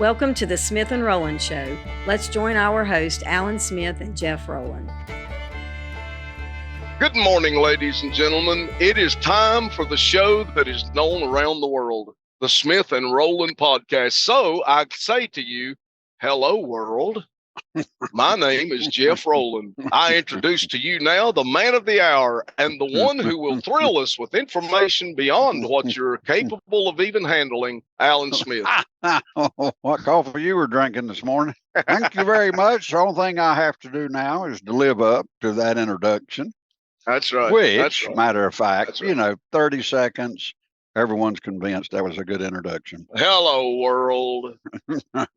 Welcome to the Smith and Rowland Show. Let's join our host, Alan Smith and Jeff Rowland. Good morning, ladies and gentlemen. It is time for the show that is known around the world, the Smith and Rowland Podcast. So I say to you, hello, world. My name is Jeff Rowland. I introduce to you now the man of the hour and the one who will thrill us with information beyond what you're capable of even handling, Alan Smith. What coffee you were drinking this morning? Thank you very much. The only thing I have to do now is to live up to that introduction. That's right. Which, That's right. matter of fact, Right. 30 seconds. Everyone's convinced that was a good introduction. Hello, world. Mr.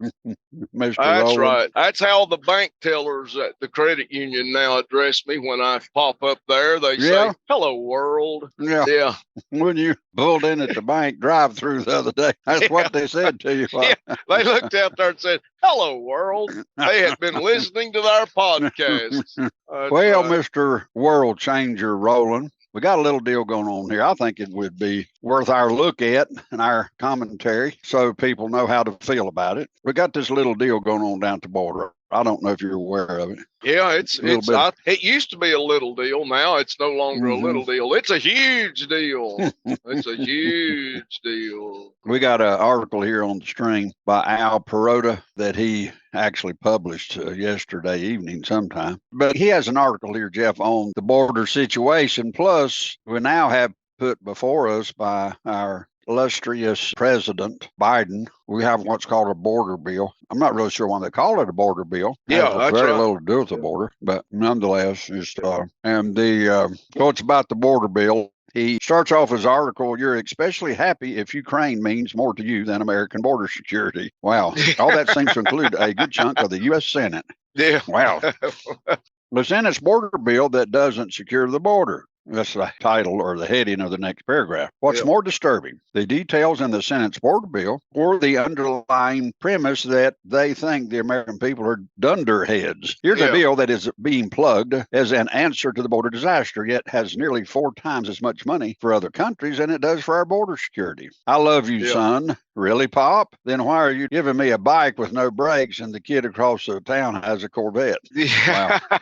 That's Rowland. right. That's how the bank tellers at the credit union now address me when I pop up there. They say, hello, world. Yeah. When you pulled in at the bank drive-through the other day, that's what they said to you. Yeah. They looked out there and said, hello, world. They had been listening to our podcast. Well, right. Mr. World Changer Rowland, we got a little deal going on here. I think it would be worth our look at and our commentary so people know how to feel about it. We got this little deal going on down at the border. I don't know if you're aware of it. Yeah, it used to be a little deal. Now it's no longer a little deal. It's a huge deal. It's a huge deal. We got an article here on the stream by Al Perota that he actually published yesterday evening sometime. But he has an article here, Jeff, on the border situation. Plus, we now have put before us by our illustrious President Biden, we have what's called a border bill. I'm not really sure why they call it a border bill. Yeah, that's that's very right. little to do with the border, but nonetheless, so it's about the border bill. He starts off his article, you're especially happy if Ukraine means more to you than American border security. Wow. All that seems to include a good chunk of the U.S. Senate. Yeah. Wow. The Senate's border bill that doesn't secure the border. That's the title or the heading of the next paragraph. What's more disturbing, the details in the Senate's border bill or the underlying premise that they think the American people are dunderheads. Here's a bill that is being plugged as an answer to the border disaster, yet has nearly 4 times as much money for other countries than it does for our border security. I love you, son. Really, Pop? Then why are you giving me a bike with no brakes and the kid across the town has a Corvette? Yeah. Wow.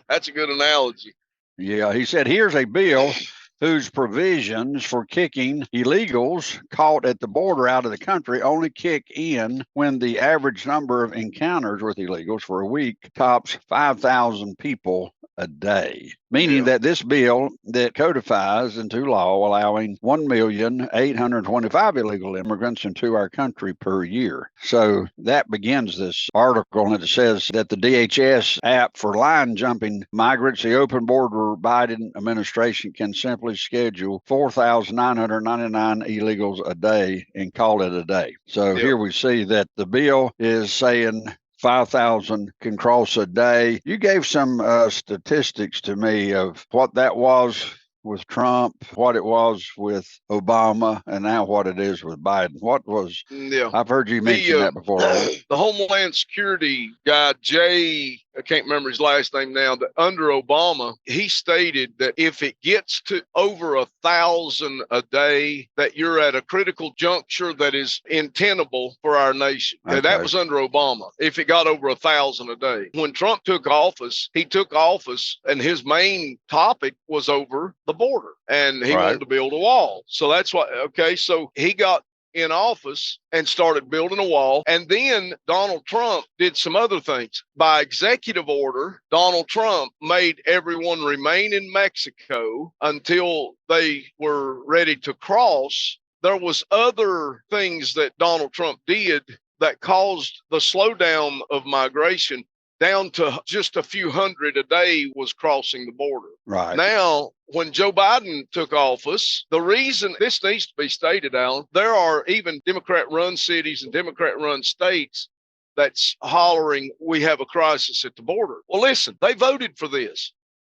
That's a good analogy. Yeah, he said, here's a bill whose provisions for kicking illegals caught at the border out of the country only kick in when the average number of encounters with illegals for a week tops 5,000 people a day, meaning that this bill that codifies into law allowing 1,825,000 illegal immigrants into our country per year. So that begins this article, and it says that the DHS app for line jumping migrants, the open border Biden administration can simply schedule 4,999 illegals a day and call it a day. So here we see that the bill is saying 5,000 can cross a day. You gave some statistics to me of what that was with Trump, what it was with Obama, and now what it is with Biden. What was, I've heard you mention that before. The Homeland Security guy, Jay, I can't remember his last name now, that under Obama, he stated that if it gets to over 1,000 a day, that you're at a critical juncture that is untenable for our nation. Okay. That was under Obama, if it got over 1,000 a day. When Trump took office, and his main topic was over the border, and he wanted to build a wall. So that's what, so he got in office and started building a wall. And then Donald Trump did some other things. By executive order, Donald Trump made everyone remain in Mexico until they were ready to cross. There was other things that Donald Trump did that caused the slowdown of migration down to just a few hundred a day was crossing the border. Right. Now, when Joe Biden took office, the reason this needs to be stated, Alan, there are even Democrat-run cities and Democrat-run states that's hollering, we have a crisis at the border. Well, listen, they voted for this.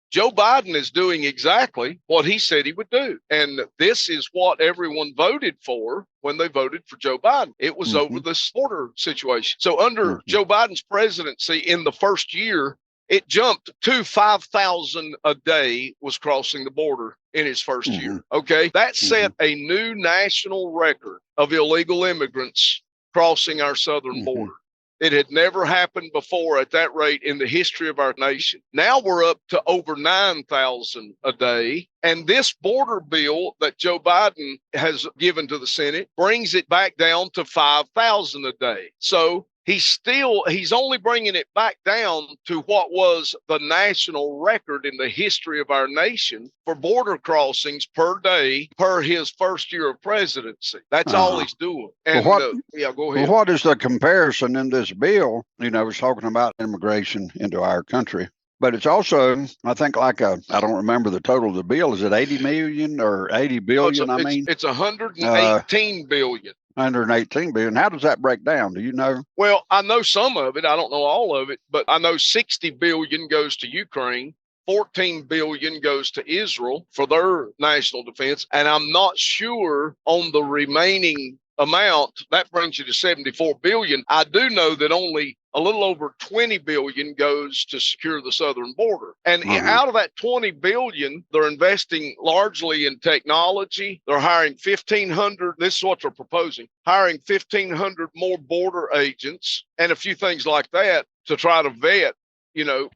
Joe Biden is doing exactly what he said he would do. And this is what everyone voted for when they voted for Joe Biden. It was over this border situation. So under Joe Biden's presidency in the first year, it jumped to 5,000 a day was crossing the border in his first year. Okay. That set a new national record of illegal immigrants crossing our southern border. It had never happened before at that rate in the history of our nation. Now we're up to over 9,000 a day. And this border bill that Joe Biden has given to the Senate brings it back down to 5,000 a day. So he's only bringing it back down to what was the national record in the history of our nation for border crossings per day per his first year of presidency. That's all he's doing. And go ahead. Well, what is the comparison in this bill? It's talking about immigration into our country. But it's also, I think, I don't remember the total of the bill. Is it 80 million or 80 billion? It's 118 billion. 118 billion. How does that break down? Do you know? Well, I know some of it. I don't know all of it, but I know 60 billion goes to Ukraine. 14 billion goes to Israel for their national defense. And I'm not sure on the remaining amount. That brings you to 74 billion. I do know that only a little over 20 billion goes to secure the southern border. And out of that 20 billion, they're investing largely in technology. They're hiring 1,500. This is what they're proposing, hiring 1,500 more border agents and a few things like that to try to vet.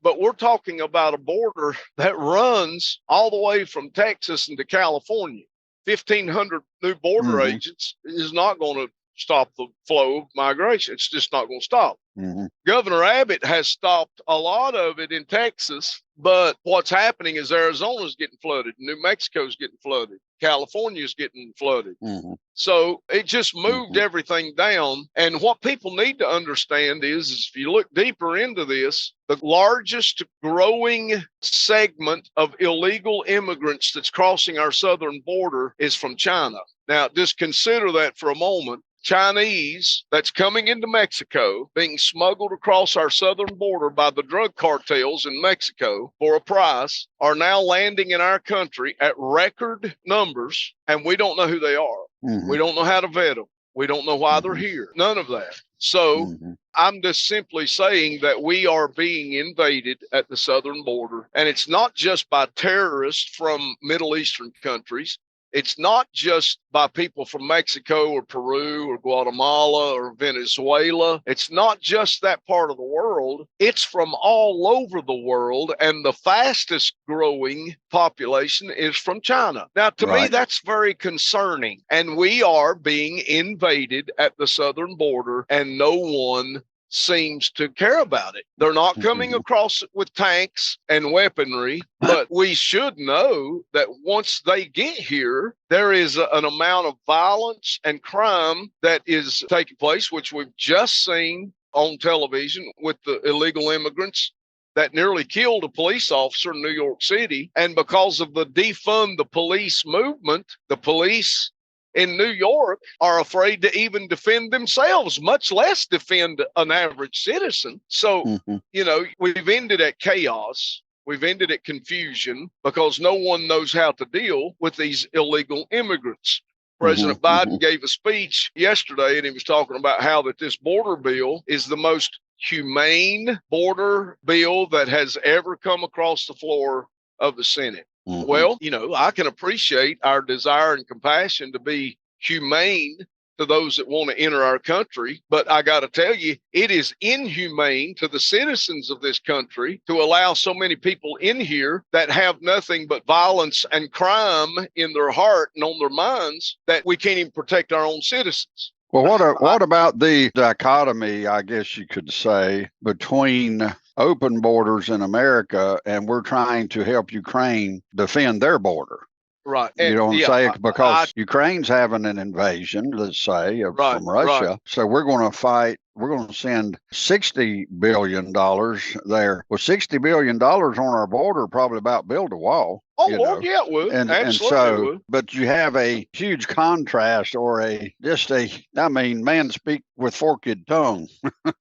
But we're talking about a border that runs all the way from Texas into California. 1,500 new border agents is not going to stop the flow of migration. It's just not going to stop. Governor Abbott has stopped a lot of it in Texas, but what's happening is Arizona's getting flooded, New Mexico's getting flooded, California's getting flooded. So it just moved everything down. And what people need to understand is if you look deeper into this, the largest growing segment of illegal immigrants that's crossing our southern border is from China. Now, just consider that for a moment. Chinese that's coming into Mexico, being smuggled across our southern border by the drug cartels in Mexico for a price, are now landing in our country at record numbers, and we don't know who they are. We don't know how to vet them. We don't know why they're here. None of that. So I'm just simply saying that we are being invaded at the southern border, and it's not just by terrorists from Middle Eastern countries. It's not just by people from Mexico or Peru or Guatemala or Venezuela. It's not just that part of the world. It's from all over the world. And the fastest growing population is from China. Now, to me, that's very concerning. And we are being invaded at the southern border, and no one seems to care about it. They're not coming across with tanks and weaponry, but we should know that once they get here, there is an amount of violence and crime that is taking place, which we've just seen on television with the illegal immigrants that nearly killed a police officer in New York City. And because of the defund the police movement, the police in New York are afraid to even defend themselves, much less defend an average citizen. So, we've ended at chaos. We've ended at confusion because no one knows how to deal with these illegal immigrants. President Biden gave a speech yesterday, and he was talking about how that this border bill is the most humane border bill that has ever come across the floor of the Senate. Well, I can appreciate our desire and compassion to be humane to those that want to enter our country. But I got to tell you, it is inhumane to the citizens of this country to allow so many people in here that have nothing but violence and crime in their heart and on their minds that we can't even protect our own citizens. Well, what about the dichotomy, I guess you could say, between open borders in America and we're trying to help Ukraine defend their border? Right. You know what I'm saying? Because Ukraine's having an invasion, let's say, from Russia. Right. So we're going to fight. We're going to send $60 billion there. Well, $60 billion on our border probably about build a wall. Oh, Lord, yeah, it would. Absolutely. But you have a huge contrast or man speak with forked tongue.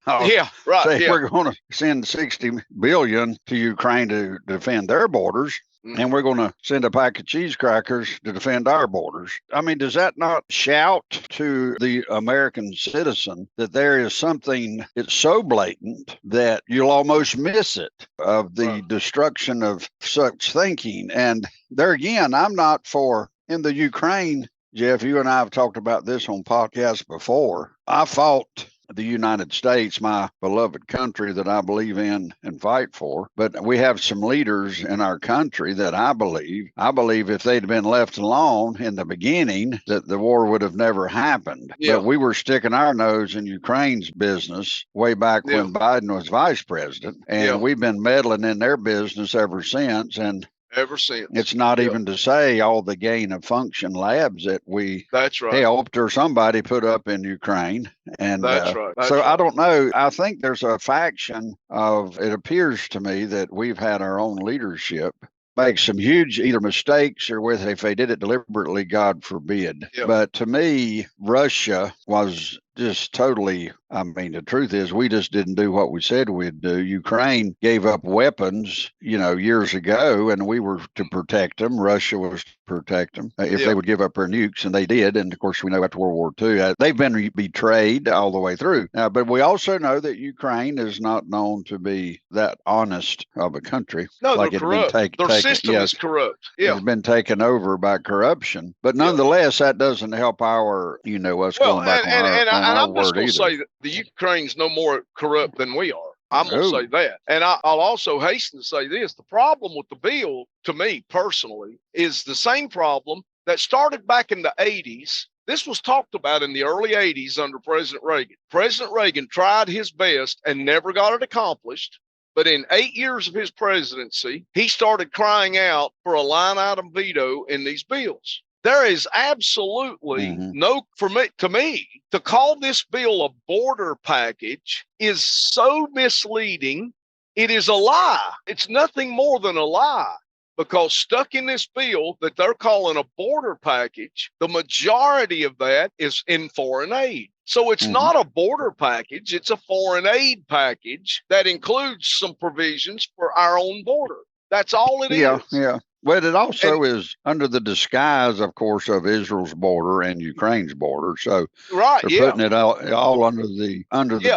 Yeah, right. We're going to send $60 billion to Ukraine to defend their borders. And we're going to send a pack of cheese crackers to defend our borders. I mean, does that not shout to the American citizen that there is something that's so blatant that you'll almost miss it of the destruction of such thinking? And there again, I'm not for in the Ukraine Jeff, you and I have talked about this on podcasts before. I fought the United States, my beloved country that I believe in and fight for. But we have some leaders in our country that I believe if they'd been left alone in the beginning, that the war would have never happened. Yeah. But we were sticking our nose in Ukraine's business way back when Biden was vice president. And we've been meddling in their business ever since. And ever since. It's not even to say all the gain of function labs that we That's right. helped or somebody put up in Ukraine. And That's right. So I don't know. I think there's a faction of, it appears to me that we've had our own leadership make some huge either mistakes or with if they did it deliberately, God forbid. Yep. But to me, Russia was just totally, I mean, the truth is we just didn't do what we said we'd do. Ukraine gave up weapons, years ago, and we were to protect them. Russia was to protect them if they would give up their nukes, and they did. And of course, we know after World War II, they've been betrayed all the way through. But we also know that Ukraine is not known to be that honest of a country. No, like they're corrupt. Their system is corrupt. Yeah. It's been taken over by corruption. But nonetheless, that doesn't help our, us going back on I'm just going to say that the Ukraine's no more corrupt than we are. I'm going to say that. And I'll also hasten to say this. The problem with the bill, to me personally, is the same problem that started back in the 80s. This was talked about in the early 80s under President Reagan. President Reagan tried his best and never got it accomplished. But in 8 years of his presidency, he started crying out for a line item veto in these bills. There is absolutely to me, to call this bill a border package is so misleading. It is a lie. It's nothing more than a lie, because stuck in this bill that they're calling a border package, the majority of that is in foreign aid. So it's not a border package. It's a foreign aid package that includes some provisions for our own border. That's all it is. Yeah. Well, it also is under the disguise, of course, of Israel's border and Ukraine's border. So they're putting it all under the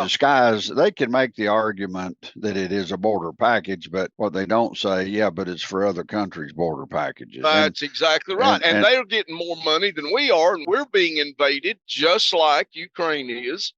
disguise. They can make the argument that it is a border package, but what they don't say, but it's for other countries' border packages. That's exactly right. And they're getting more money than we are, and we're being invaded just like Ukraine is.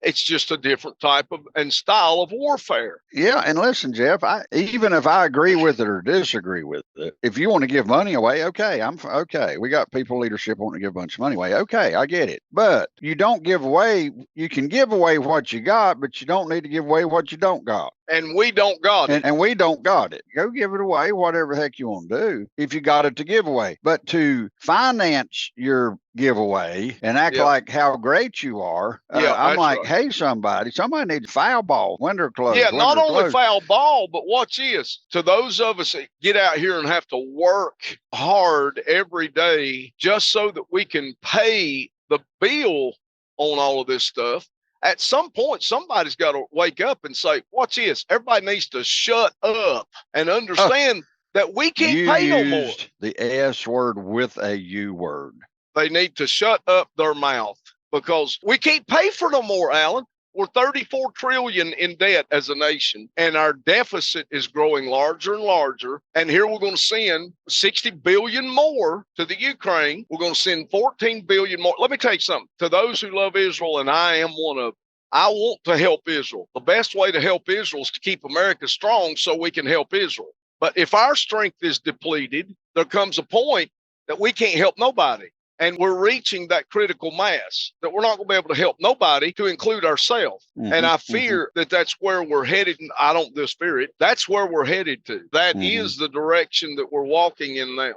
It's just a different type of and style of warfare. Yeah. And listen, Jeff, even if I agree with it or disagree with it, if you want to give money away, okay, I'm okay. We got people leadership wanting to give a bunch of money away. Okay, I get it. But you don't give away. You can give away what you got, but you don't need to give away what you don't got. And we don't got it. And we don't got it. Go give it away, whatever the heck you want to do, if you got it to give away. But to finance your giveaway and act like how great you are, I'm like, hey, somebody needs to foul ball, window closed. Yeah, not only foul ball, but watch this. To those of us that get out here and have to work hard every day just so that we can pay the bill on all of this stuff, at some point, somebody's got to wake up and say, watch this. Everybody needs to shut up and understand that we can't pay no more. The S word with a U word. They need to shut up their mouth, because we can't pay for no more, Alan. We're 34 trillion in debt as a nation, and our deficit is growing larger and larger. And here we're going to send 60 billion more to the Ukraine. We're going to send 14 billion more. Let me tell you something. To those who love Israel, and I am one of them, I want to help Israel. The best way to help Israel is to keep America strong so we can help Israel. But if our strength is depleted, there comes a point that we can't help nobody. And we're reaching that critical mass that we're not going to be able to help nobody, to include ourselves. And I fear that that's where we're headed. And I don't despair it. That's where we're headed to. That is the direction that we're walking in now.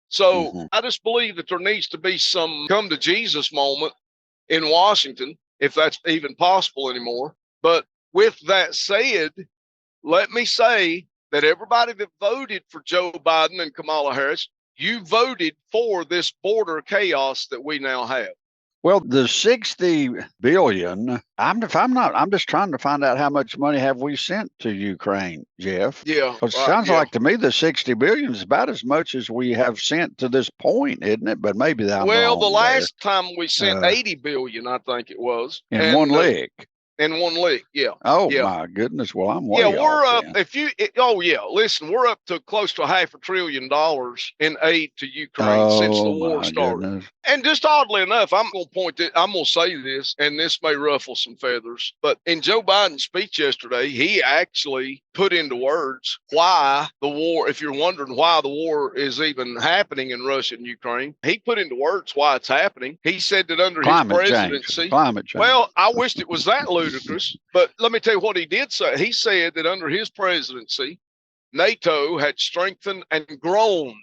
So I just believe that there needs to be some come to Jesus moment in Washington, if that's even possible anymore. But with that said, let me say that everybody that voted for Joe Biden and Kamala Harris, you voted for this border chaos that we now have. Well, the 60 billion, I'm just trying to find out how much money have we sent to Ukraine, Jeff. Yeah. It sounds like to me the 60 billion is about as much as we have sent to this point, isn't it? But maybe that. Well, the last time we sent 80 billion, I think it was. In one leg. in one lick. Yeah. Oh Yeah. my goodness. Well, I'm way We're off up. then. Listen, we're up to close to $500 billion in aid to Ukraine since the Oh war my started. goodness. And just oddly enough, I'm going to say this, and this may ruffle some feathers, but in Joe Biden's speech yesterday, he actually put into words why the war, if you're wondering why the war is even happening in Russia and Ukraine, he put into words why it's happening. He said that under his presidency, Climate change. well, I wished it was that ludicrous, but let me tell you what he did say. He said that under his presidency, NATO had strengthened and grown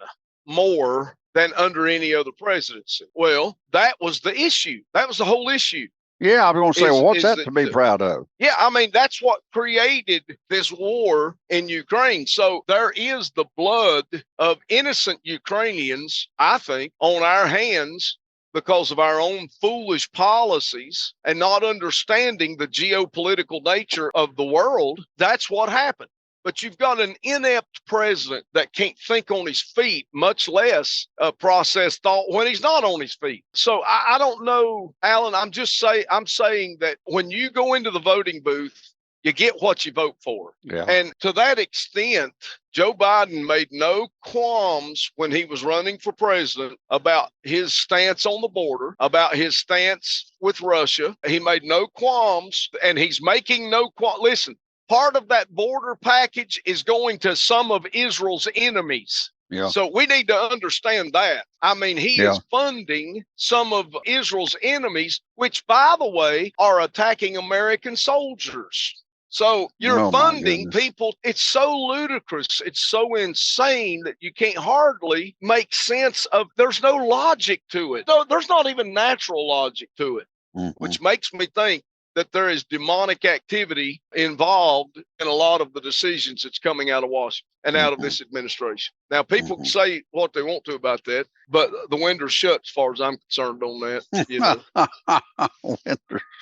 more than under any other presidency. Well, that was the issue. That was the whole issue. Yeah, I was going to say, well, what's that to be proud of? Yeah, I mean, that's what created this war in Ukraine. So there is the blood of innocent Ukrainians, I think, on our hands because of our own foolish policies and not understanding the geopolitical nature of the world. That's what happened. But you've got an inept president that can't think on his feet, much less process thought when he's not on his feet. So I don't know, Alan. I'm saying that when you go into the voting booth, you get what you vote for. Yeah. And to that extent, Joe Biden made no qualms when he was running for president about his stance on the border, about his stance with Russia. He made no qualms, and he's making no qualms. Listen. Part of that border package is going to some of Israel's enemies. Yeah. So we need to understand that. I mean, he is funding some of Israel's enemies, which, by the way, are attacking American soldiers. So you're funding people. It's so ludicrous. It's so insane that you can't hardly make sense of. There's no logic to it. No, there's not even natural logic to it, which makes me think that there is demonic activity involved in a lot of the decisions that's coming out of Washington and out of this administration. Now, people can say what they want to about that, but the window's shut as far as I'm concerned on that. You know?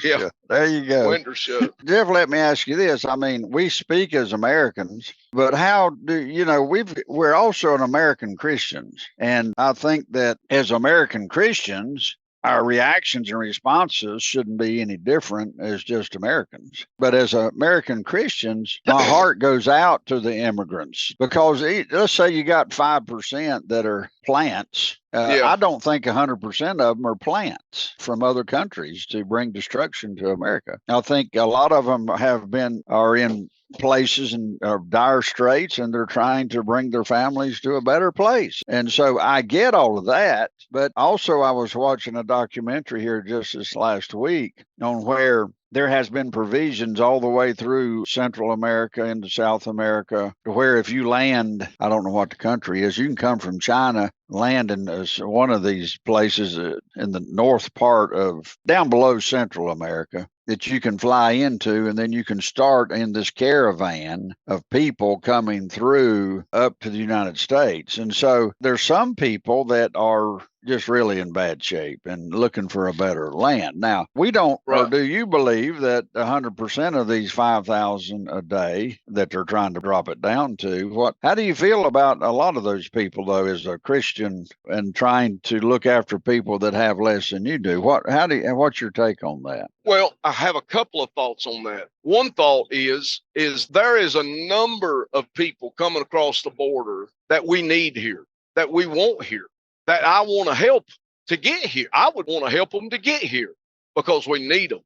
Shut. There you go. Window's shut. Jeff, let me ask you this. I mean, we speak as Americans, but how do we're also an American Christians. And I think that as American Christians, our reactions and responses shouldn't be any different as just Americans. But as American Christians, my heart goes out to the immigrants because let's say you got 5% that are plants. I don't think 100% of them are plants from other countries to bring destruction to America. I think a lot of them are in places and dire straits, and they're trying to bring their families to a better place. And so I get all of that. But also I was watching a documentary here just this last week on where there has been provisions all the way through Central America into South America to where if you land, I don't know what the country is, you can come from China, land in one of these places in the north part of down below Central America that you can fly into, and then you can start in this caravan of people coming through up to the United States. And so there's some people that are just really in bad shape and looking for a better land. Now, we don't, or do you believe that 100% of these 5,000 a day that they're trying to drop it down to, how do you feel about a lot of those people, though, as a Christian and trying to look after people that have less than you do? What's your take on that? Well, I have a couple of thoughts on that. One thought is there is a number of people coming across the border that we need here, that we want here, that I want to help to get here. I would want to help them to get here because we need them.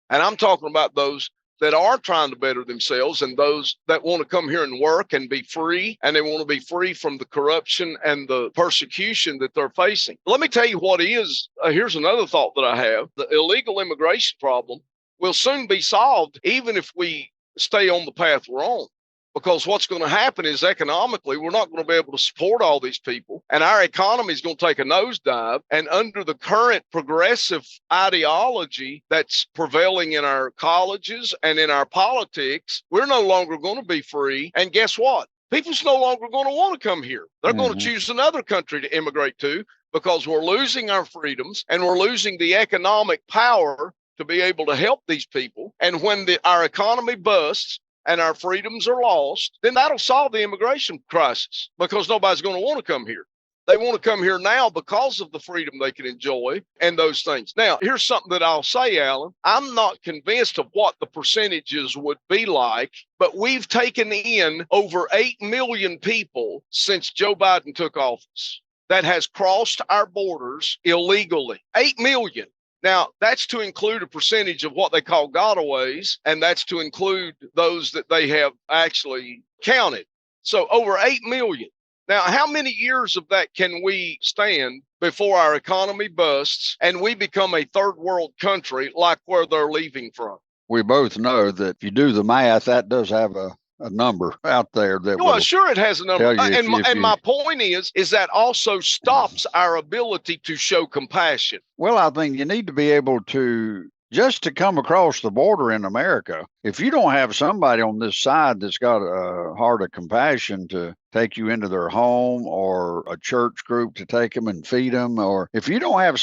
And I'm talking about those that are trying to better themselves and those that want to come here and work and be free, and they want to be free from the corruption and the persecution that they're facing. Let me tell you what is, here's another thought that I have. The illegal immigration problem will soon be solved even if we stay on the path we're on. Because what's going to happen is economically, we're not going to be able to support all these people. And our economy is going to take a nosedive. And under the current progressive ideology that's prevailing in our colleges and in our politics, we're no longer going to be free. And guess what? People's no longer going to want to come here. They're going to choose another country to immigrate to because we're losing our freedoms and we're losing the economic power to be able to help these people. And when our economy busts, and our freedoms are lost, then that'll solve the immigration crisis because nobody's going to want to come here. They want to come here now because of the freedom they can enjoy and those things. Now, here's something that I'll say, Alan. I'm not convinced of what the percentages would be like, but we've taken in over 8 million people since Joe Biden took office that has crossed our borders illegally. 8 million. Now, that's to include a percentage of what they call gotaways, and that's to include those that they have actually counted. So over 8 million. Now, how many years of that can we stand before our economy busts and we become a third world country like where they're leaving from? We both know that if you do the math, that does have a number out there that well, sure, it has a number. And my point is that also stops our ability to show compassion. Well, I think you need to be able to, just to come across the border in America, if you don't have somebody on this side that's got a heart of compassion to take you into their home, or a church group to take them and feed them, or if you don't have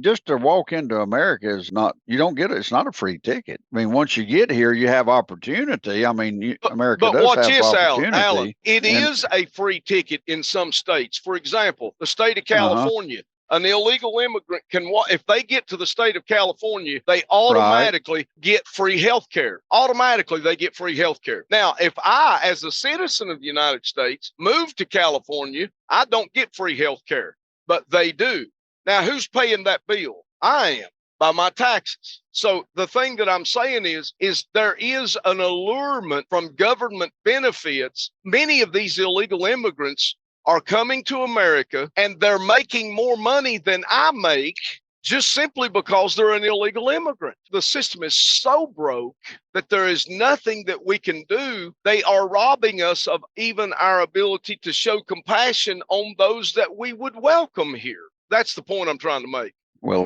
just to walk into America is not, you don't get it. It's not a free ticket. I mean, once you get here, you have opportunity. I mean, America does have opportunity. Alan, it is a free ticket in some states. For example, the state of California. An illegal immigrant can, if they get to the state of California, they automatically get free health care. Automatically, they get free health care. Now, if I, as a citizen of the United States, move to California, I don't get free health care, but they do. Now, who's paying that bill? I am, by my taxes. So the thing that I'm saying is there is an allurement from government benefits. Many of these illegal immigrants are coming to America and they're making more money than I make just simply because they're an illegal immigrant. The system is so broke that there is nothing that we can do. They are robbing us of even our ability to show compassion on those that we would welcome here. That's the point I'm trying to make. Well,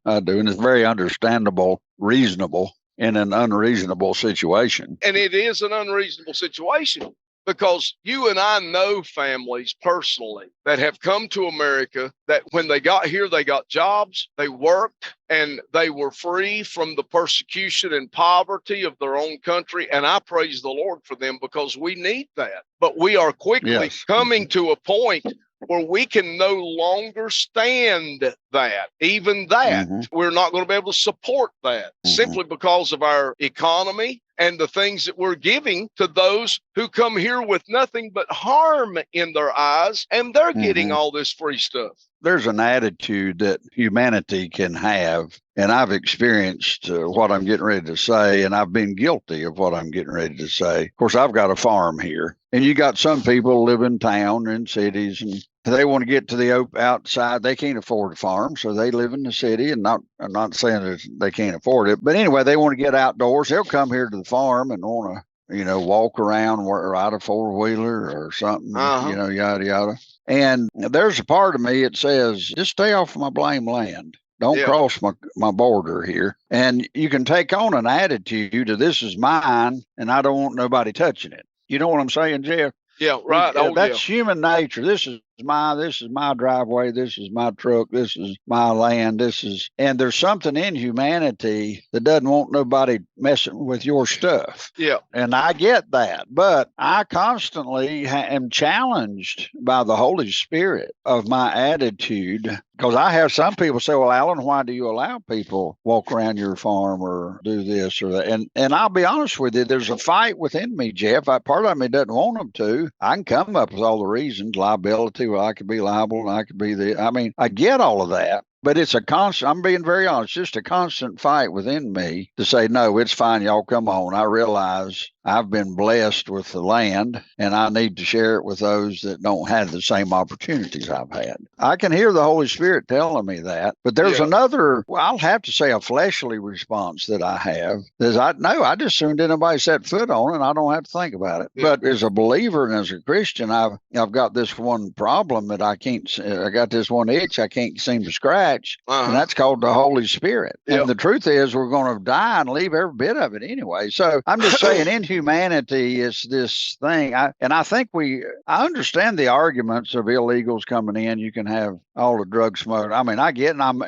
I do, and it's very understandable, reasonable in an unreasonable situation. And it is an unreasonable situation. Because you and I know families personally that have come to America that when they got here, they got jobs, they worked, and they were free from the persecution and poverty of their own country. And I praise the Lord for them because we need that. But we are quickly coming to a point where we can no longer stand that, even that. We're not going to be able to support that simply because of our economy and the things that we're giving to those who come here with nothing but harm in their eyes, and they're getting all this free stuff. There's an attitude that humanity can have, and I've experienced what I'm getting ready to say, and I've been guilty of what I'm getting ready to say. Of course, I've got a farm here, and you got some people live in town and cities, and they want to get to the outside. They can't afford a farm, so they live in the city. And I'm not saying that they can't afford it, but anyway, they want to get outdoors. They'll come here to the farm and want to, walk around, ride a 4-wheeler or something, yada, yada. And there's a part of me that says, just stay off my blame land. Don't cross my border here. And you can take on an attitude of this is mine and I don't want nobody touching it. You know what I'm saying, Jeff? Yeah, right. That's human nature. This is my driveway. This is my truck. This is my land. And there's something in humanity that doesn't want nobody messing with your stuff. Yeah. And I get that, but I constantly am challenged by the Holy Spirit of my attitude, because I have some people say, well, Alan, why do you allow people walk around your farm or do this or that? And I'll be honest with you, there's a fight within me, Jeff. Part of me doesn't want them to. I can come up with all the reasons, liability. Well, I could be liable and I could be I get all of that, but it's a constant, I'm being very honest, just a constant fight within me to say, no, it's fine. Y'all come on. I realize I've been blessed with the land and I need to share it with those that don't have the same opportunities I've had. I can hear the Holy Spirit telling me that, but there's another, I'll have to say a fleshly response that I have is I just soon did nobody set foot on it and I don't have to think about it. Yeah. But as a believer and as a Christian, I've got this one problem that I got this one itch I can't seem to scratch, and that's called the Holy Spirit. And the truth is we're going to die and leave every bit of it anyway. So I'm just saying in humanity is this thing. I understand the arguments of illegals coming in. You can have all the drug smoke. I mean, I get, and I'm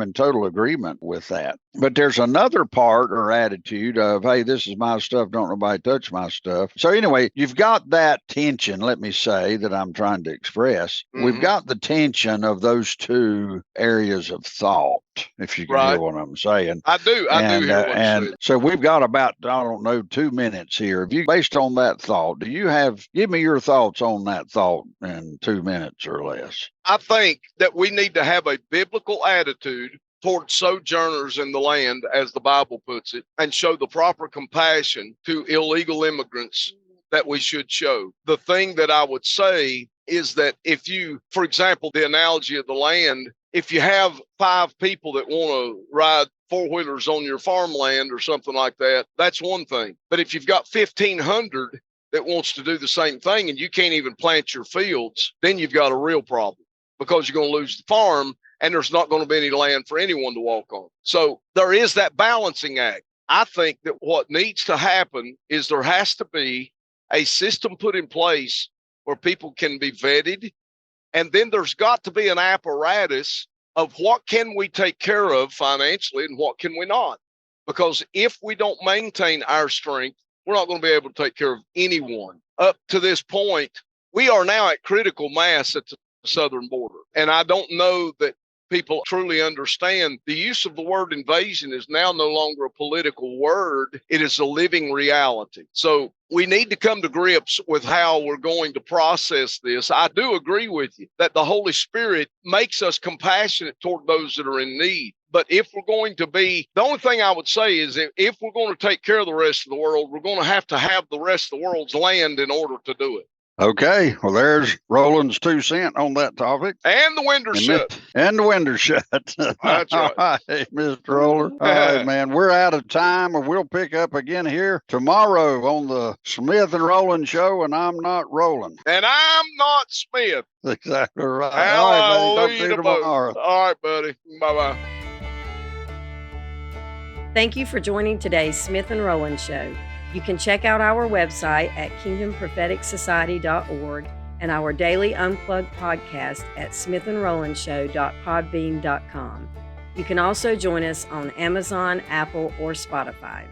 in total agreement with that. But there's another part or attitude of, hey, this is my stuff. Don't nobody touch my stuff. So anyway, you've got that tension, let me say, that I'm trying to express. Mm-hmm. We've got the tension of those two areas of thought, if you can hear what I'm saying. I do hear what you're saying. So we've got about, 2 minutes here. If you, based on that thought, give me your thoughts on that thought in 2 minutes or less. I think that we need to have a biblical attitude towards sojourners in the land, as the Bible puts it, and show the proper compassion to illegal immigrants that we should show. The thing that I would say is that if you, for example, the analogy of the land, if you have 5 people that want to ride 4-wheelers on your farmland or something like that, that's one thing. But if you've got 1,500 that wants to do the same thing and you can't even plant your fields, then you've got a real problem, because you're going to lose the farm and there's not going to be any land for anyone to walk on. So there is that balancing act. I think that what needs to happen is there has to be a system put in place where people can be vetted. And then there's got to be an apparatus of what can we take care of financially and what can we not. Because if we don't maintain our strength, we're not going to be able to take care of anyone. Up to this point, we are now at critical mass at the southern border. And I don't know that people truly understand the use of the word invasion is now no longer a political word. It is a living reality. So we need to come to grips with how we're going to process this. I do agree with you that the Holy Spirit makes us compassionate toward those that are in need. But if we're going to be, the only thing I would say is if we're going to take care of the rest of the world, we're going to have the rest of the world's land in order to do it. Okay, well, there's Rowland's 2 cents on that topic. And the window shut. And the window shut. That's right. All right, Mr. Rowland. All right, man, we're out of time, and we'll pick up again here tomorrow on the Smith and Rowland Show, and I'm not Rowland. And I'm not Smith. Exactly right. All right, man, talk to you tomorrow. All right, buddy. Bye-bye. Thank you for joining today's Smith and Rowland Show. You can check out our website at kingdompropheticsociety.org and our daily Unplugged podcast at smithandrowlandshow.podbean.com. You can also join us on Amazon, Apple, or Spotify.